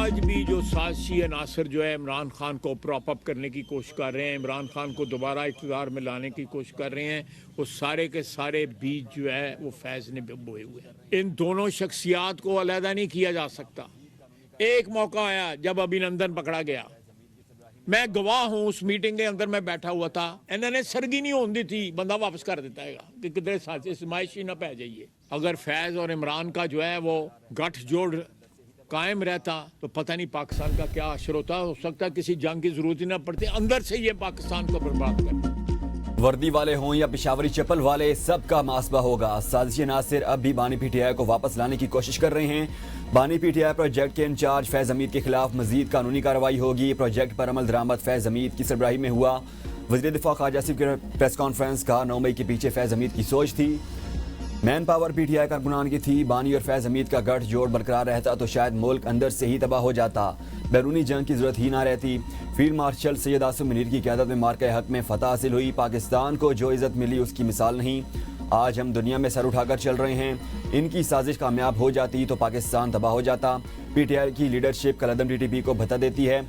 آج بھی جو سازشی عناصر جو ہے عمران خان کو پراپ اپ کرنے کی کوشش کر رہے ہیں, عمران خان کو دوبارہ اقتدار میں لانے کی کوشش کر رہے ہیں, وہ سارے کے سارے بیج جو ہے وہ فیض نے بوئے ہوئے ہیں. ان دونوں شخصیات کو علیحدہ نہیں کیا جا سکتا. ایک موقع آیا جب ابھینندن پکڑا گیا, میں گواہ ہوں, اس میٹنگ کے اندر میں بیٹھا ہوا تھا, انہوں نے سرگی نہیں ہوندی تھی, بندہ واپس کر دیتا ہے کہ کدھر سازش نہ پہ جائیے. اگر فیض اور عمران کا جو ہے وہ گٹھ جوڑ قائم رہتا تو پتہ نہیں پاکستان کا کیا حشر ہوتا. ہو سکتا ہے کسی جنگ کی ضرورت ہی نہ پڑتی, اندر سے یہ پاکستان کو برباد کرتا. وردی والے ہوں یا پشاوری چپل والے, سب کا محاسبہ ہوگا. سازشی عناصر اب بھی بانی پی ٹی آئی کو واپس لانے کی کوشش کر رہے ہیں. بانی پی ٹی آئی پروجیکٹ کے انچارج فیض حمید کے خلاف مزید قانونی کارروائی ہوگی. پروجیکٹ پر عمل درآمد فیض حمید کی سربراہی میں ہوا. وزیر دفاع خواجہ آصف کی پریس کانفرنس کا 9 مئی کے پیچھے فیض حمید کی سوچ تھی. Man power P T I کارکنان کی تھی. بانی اور فیض حمید کا گٹھ جوڑ برقرار رہتا تو شاید ملک اندر سے ہی تباہ ہو جاتا, بیرونی جنگ کی ضرورت ہی نہ رہتی. فیلڈ مارشل سید آصف منیر کی قیادت میں مارکہ حق میں فتح حاصل ہوئی. پاکستان کو جو عزت ملی اس کی مثال نہیں. آج ہم دنیا میں سر اٹھا کر چل رہے ہیں. ان کی سازش کامیاب ہو جاتی تو پاکستان تباہ ہو جاتا. پی ٹی آئی کی لیڈرشپ کالعدم ٹی ٹی پی کو بھتا دیتی ہے.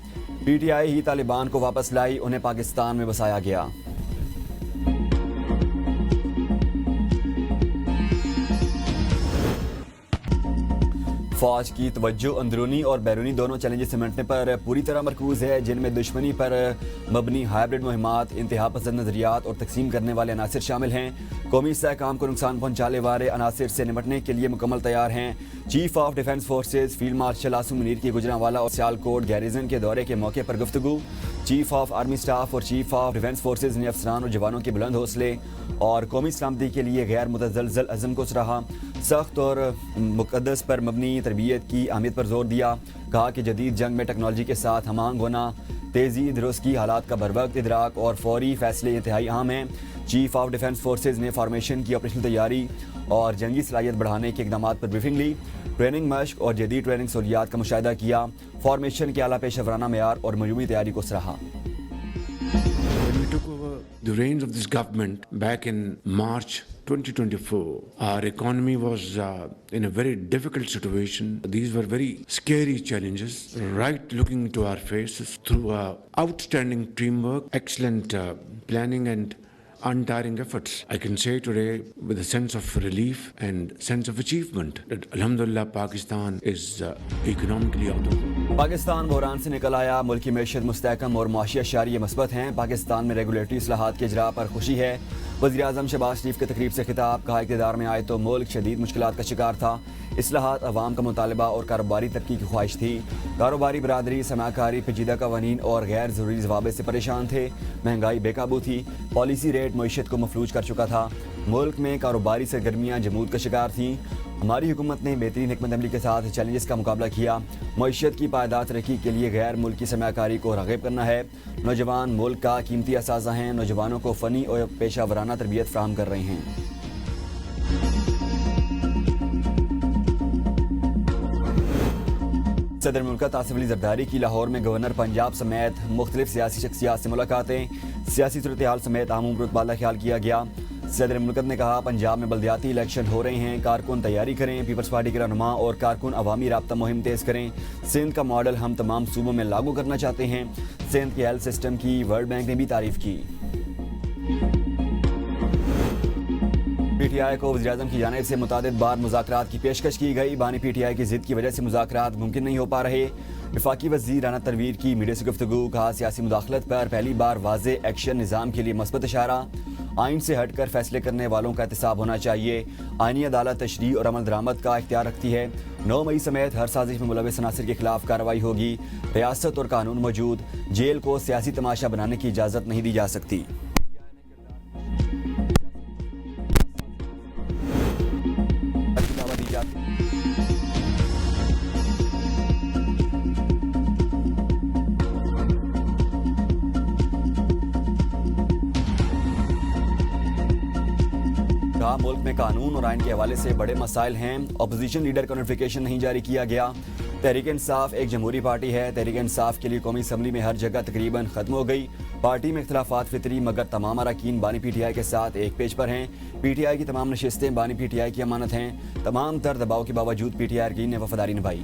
پی ٹی آئی ہی طالبان کو واپس لائی, انہیں پاکستان میں بسایا گیا. فوج کی توجہ اندرونی اور بیرونی دونوں چیلنجز سمٹنے پر پوری طرح مرکوز ہے, جن میں دشمنی پر مبنی ہائبرڈ مہمات, انتہا پسند نظریات اور تقسیم کرنے والے عناصر شامل ہیں. قومی استحکام کو نقصان پہنچانے والے عناصر سے نمٹنے کے لیے مکمل تیار ہیں. Chief of defence forces field marshal Asif Munir کی گجرانوالہ اور سیالکوٹ گیریزن کے دورے کے موقع پر گفتگو. چیف آف آرمی سٹاف اور چیف آف ڈیفنس فورسز نے افسران اور جوانوں کے بلند حوصلے اور قومی سلامتی کے لیے غیر متزلزل عزم کو سراہا. سخت اور مقدس پر مبنی تربیت کی اہمیت پر زور دیا. کہا کہ جدید جنگ میں ٹیکنالوجی کے ساتھ ہم آہنگ ہونا, تیزی درستگی, حالات کا بروقت ادراک اور فوری فیصلے انتہائی اہم ہیں. چیف آف ڈیفنس فورسز نے فارمیشن کی آپریشنل تیاری اور جنگی صلاحیت بڑھانے کے اقدامات پر بریفنگ لی. ٹریننگ مشق اور جدید ٹریننگ سہولیات کا مشاہدہ کیا. فارمیشن کے اعلیٰ پیشہ ورانہ معیار اور مجموعی تیاری کو سراہا. When we took over the reins of this government back in March 2024, our economy was in a very difficult situation. These were very scary challenges, right looking into our faces. Through outstanding teamwork, excellent planning and untiring efforts, I can say today with a sense of relief and sense of achievement that Alhamdulillah Pakistan is economically out of war. Pakistan بحران سے نکل آیا. ملکی معیشت مستحکم اور معاشی اشاریہ مثبت ہیں. پاکستان میں ریگولیٹری اصلاحات کے اجراء پر خوشی ہے. وزیر اعظم شہباز شریف کے تقریب سے خطاب. کہا اقتدار میں آئے تو ملک شدید مشکلات کا شکار تھا. اصلاحات عوام کا مطالبہ اور کاروباری ترقی کی خواہش تھی. کاروباری برادری سرمایہ کاری پیچیدہ قوانین اور غیر ضروری ضوابط سے پریشان تھے. مہنگائی بے قابو تھی. پالیسی ریٹ معیشت کو مفلوج کر چکا تھا. ملک میں کاروباری سرگرمیاں جمود کا شکار تھیں. ہماری حکومت نے بہترین حکمت عملی کے ساتھ چیلنجز کا مقابلہ کیا. معیشت کی پائیدار ترقی کے لیے غیر ملکی سرمایہ کاری کو راغب کرنا ہے. نوجوان ملک کا قیمتی اثاثہ ہیں. نوجوانوں کو فنی اور پیشہ ورانہ تربیت فراہم کر رہے ہیں. صدر مملکت آصف علی زرداری کی لاہور میں گورنر پنجاب سمیت مختلف سیاسی شخصیات سے ملاقاتیں. سیاسی صورتحال سمیت عام امور پر تبادلہ خیال کیا گیا. صدر مملکت نے کہا پنجاب میں بلدیاتی الیکشن ہو رہے ہیں, کارکن تیاری کریں. پیپلز پارٹی کے رہنما اور کارکن عوامی رابطہ مہم تیز کریں. سندھ کا ماڈل ہم تمام صوبوں میں لاگو کرنا چاہتے ہیں. سندھ کے ہیلتھ سسٹم کی ورلڈ بینک نے بھی تعریف کی. پی ٹی آئی کو وزیراعظم کی جانب سے متعدد بار مذاکرات کی پیشکش کی گئی. بانی پی ٹی آئی کی ضد کی وجہ سے مذاکرات ممکن نہیں ہو پا رہے. وفاقی وزیر رانا تنویر کی میڈیا سے گفتگو. کہا سیاسی مداخلت پر پہلی بار واضح ایکشن. نظام کے لیے مثبت اشارہ. آئین سے ہٹ کر فیصلے کرنے والوں کا احتساب ہونا چاہیے. آئینی عدالت تشریع اور عمل درآمد کا اختیار رکھتی ہے. 9 مئی سمیت ہر سازش میں ملوث عناصر کے خلاف کارروائی ہوگی. ریاست اور قانون موجود. جیل کو سیاسی تماشا بنانے کی اجازت نہیں دی جا سکتی. ملک میں قانون اور آئین کے حوالے سے بڑے مسائل ہیں. اپوزیشن لیڈر کا نوٹیفیکیشن نہیں جاری کیا گیا. تحریک انصاف ایک جمہوری پارٹی ہے. تحریک انصاف کے لیے قومی اسمبلی میں ہر جگہ تقریباً ختم ہو گئی. پارٹی میں اختلافات فطری, مگر تمام اراکین بانی پی ٹی آئی کے ساتھ ایک پیج پر ہیں. پی ٹی آئی کی تمام نشستیں بانی پی ٹی آئی کی امانت ہیں. تمام تر دباؤ کے باوجود پی ٹی آئی ارکین نے وفاداری نبھائی.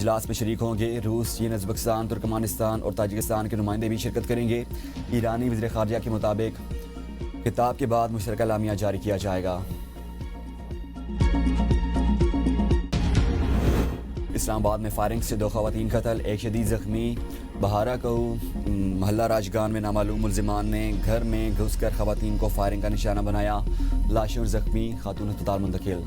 اجلاس میں شریک ہوں گے۔ روس، چین، ازبکستان، ترکمانستان اور تاجکستان کے نمائندے بھی شرکت کریں گے۔ ایرانی وزیر خارجہ کے مطابق خطاب کے بعد مشترکہ اعلامیہ جاری کیا جائے گا۔ اسلام آباد میں فائرنگ سے 2 خواتین قتل، ایک شدید زخمی۔ بہارا کو محلہ راجگان میں نامعلوم ملزمان نے گھر میں گھس کر خواتین کو فائرنگ کا نشانہ بنایا، لاشیں اور زخمی، خاتون ہسپتال منتقل۔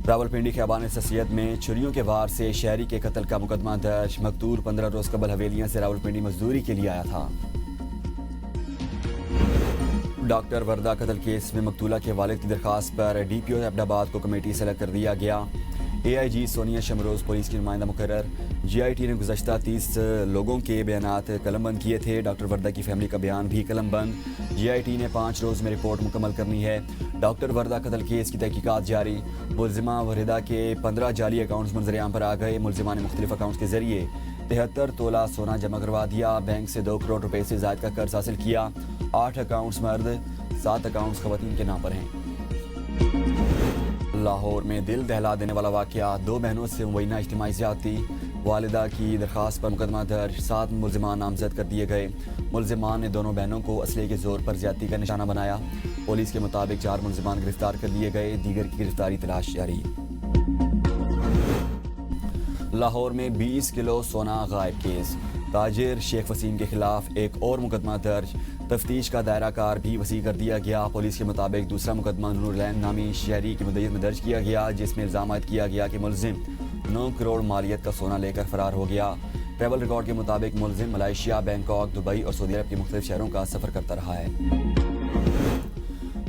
راولپنڈی خیابان حساسیت میں چھریوں کے وار سے شہری کے قتل کا مقدمہ درج، مقتول 15 روز قبل حویلیاں سے راولپنڈی مزدوری کے لیے آیا تھا۔ ڈاکٹر وردہ قتل کیس میں مقتولہ کے والد کی درخواست پر ڈی پی او ایبٹ آباد کو کمیٹی سے الگ کر دیا گیا۔ اے آئی جی سونیا شمروز پولیس کی نمائندہ مقرر۔ جی آئی ٹی نے گزشتہ 30 لوگوں کے بیانات قلم بند کیے تھے، ڈاکٹر وردہ کی فیملی کا بیان بھی قلم بند۔ جی آئی ٹی نے 5 روز میں رپورٹ مکمل کرنی ہے۔ ڈاکٹر وردہ قتل کیس کی تحقیقات جاری۔ ملزمہ وردہ کے 15 جعلی اکاؤنٹس منظر عام پر آ گئے۔ ملزمہ نے مختلف اکاؤنٹس کے ذریعے 73 تولہ سونا جمع کروا دیا، بینک سے 2 کروڑ روپے سے زائد کا قرض حاصل کیا۔ 8 اکاؤنٹس مرد، 7 اکاؤنٹس خواتین کے نام پر ہیں۔ لاہور میں دل دہلا دینے والا واقعہ، 2 بہنوں سے مبینہ اجتماعی زیادتی، والدہ کی درخواست پر مقدمہ درج، 7 ملزمان نامزد کر دیے گئے۔ ملزمان نے دونوں بہنوں کو اسلحے کے زور پر زیادتی کا نشانہ بنایا۔ پولیس کے مطابق 4 ملزمان گرفتار کر لیے گئے، دیگر کی گرفتاری تلاش جاری۔ لاہور میں 20 کلو سونا غائب کیس، تاجر شیخ وسیم کے خلاف ایک اور مقدمہ درج، تفتیش کا دائرہ کار بھی وسیع کر دیا گیا۔ پولیس کے مطابق دوسرا مقدمہ نور العین نامی شہری کی مدعیت میں درج کیا گیا، جس میں الزام عائد کیا گیا کہ ملزم 9 کروڑ مالیت کا سونا لے کر فرار ہو گیا۔ ٹریول ریکارڈ کے مطابق ملزم ملائیشیا، بینکاک، دبئی اور سعودی عرب کے مختلف شہروں کا سفر کرتا رہا ہے۔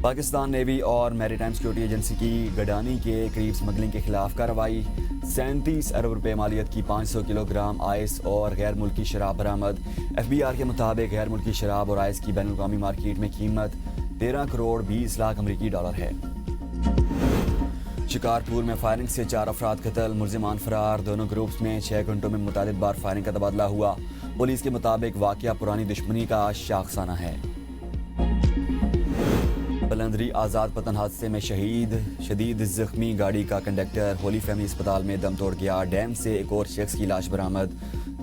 پاکستان نیوی اور میری ٹائم سیکورٹی ایجنسی کی گڈانی کے قریب اسمگلنگ کے خلاف کارروائی، 37 ارب روپے مالیت کی 500 کلو گرام آئس اور غیر ملکی شراب برآمد۔ ایف بی آر کے مطابق غیر ملکی شراب اور آئس کی بین الاقوامی مارکیٹ میں قیمت 13 کروڑ 20 لاکھ امریکی ڈالر ہے۔ شکارپور میں فائرنگ سے 4 افراد قتل، ملزمان فرار، دونوں گروپس میں 6 گھنٹوں میں متعدد بار فائرنگ کا تبادلہ ہوا۔ پولیس کے مطابق واقعہ پرانی دشمنی کا شاخسانہ ہے۔ بلندری آزاد پتن حادثے میں شدید زخمی گاڑی کا کنڈکٹر ہولی فیملی اسپتال میں دم توڑ گیا۔ ڈیم سے ایک اور شخص کی لاش برآمد،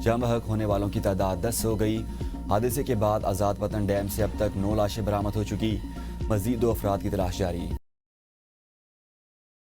جاں بحق ہونے والوں کی تعداد 10 ہو گئی۔ حادثے کے بعد آزاد پتن ڈیم سے اب تک 9 لاشیں برآمد ہو چکی، مزید 2 افراد کی تلاش جاری۔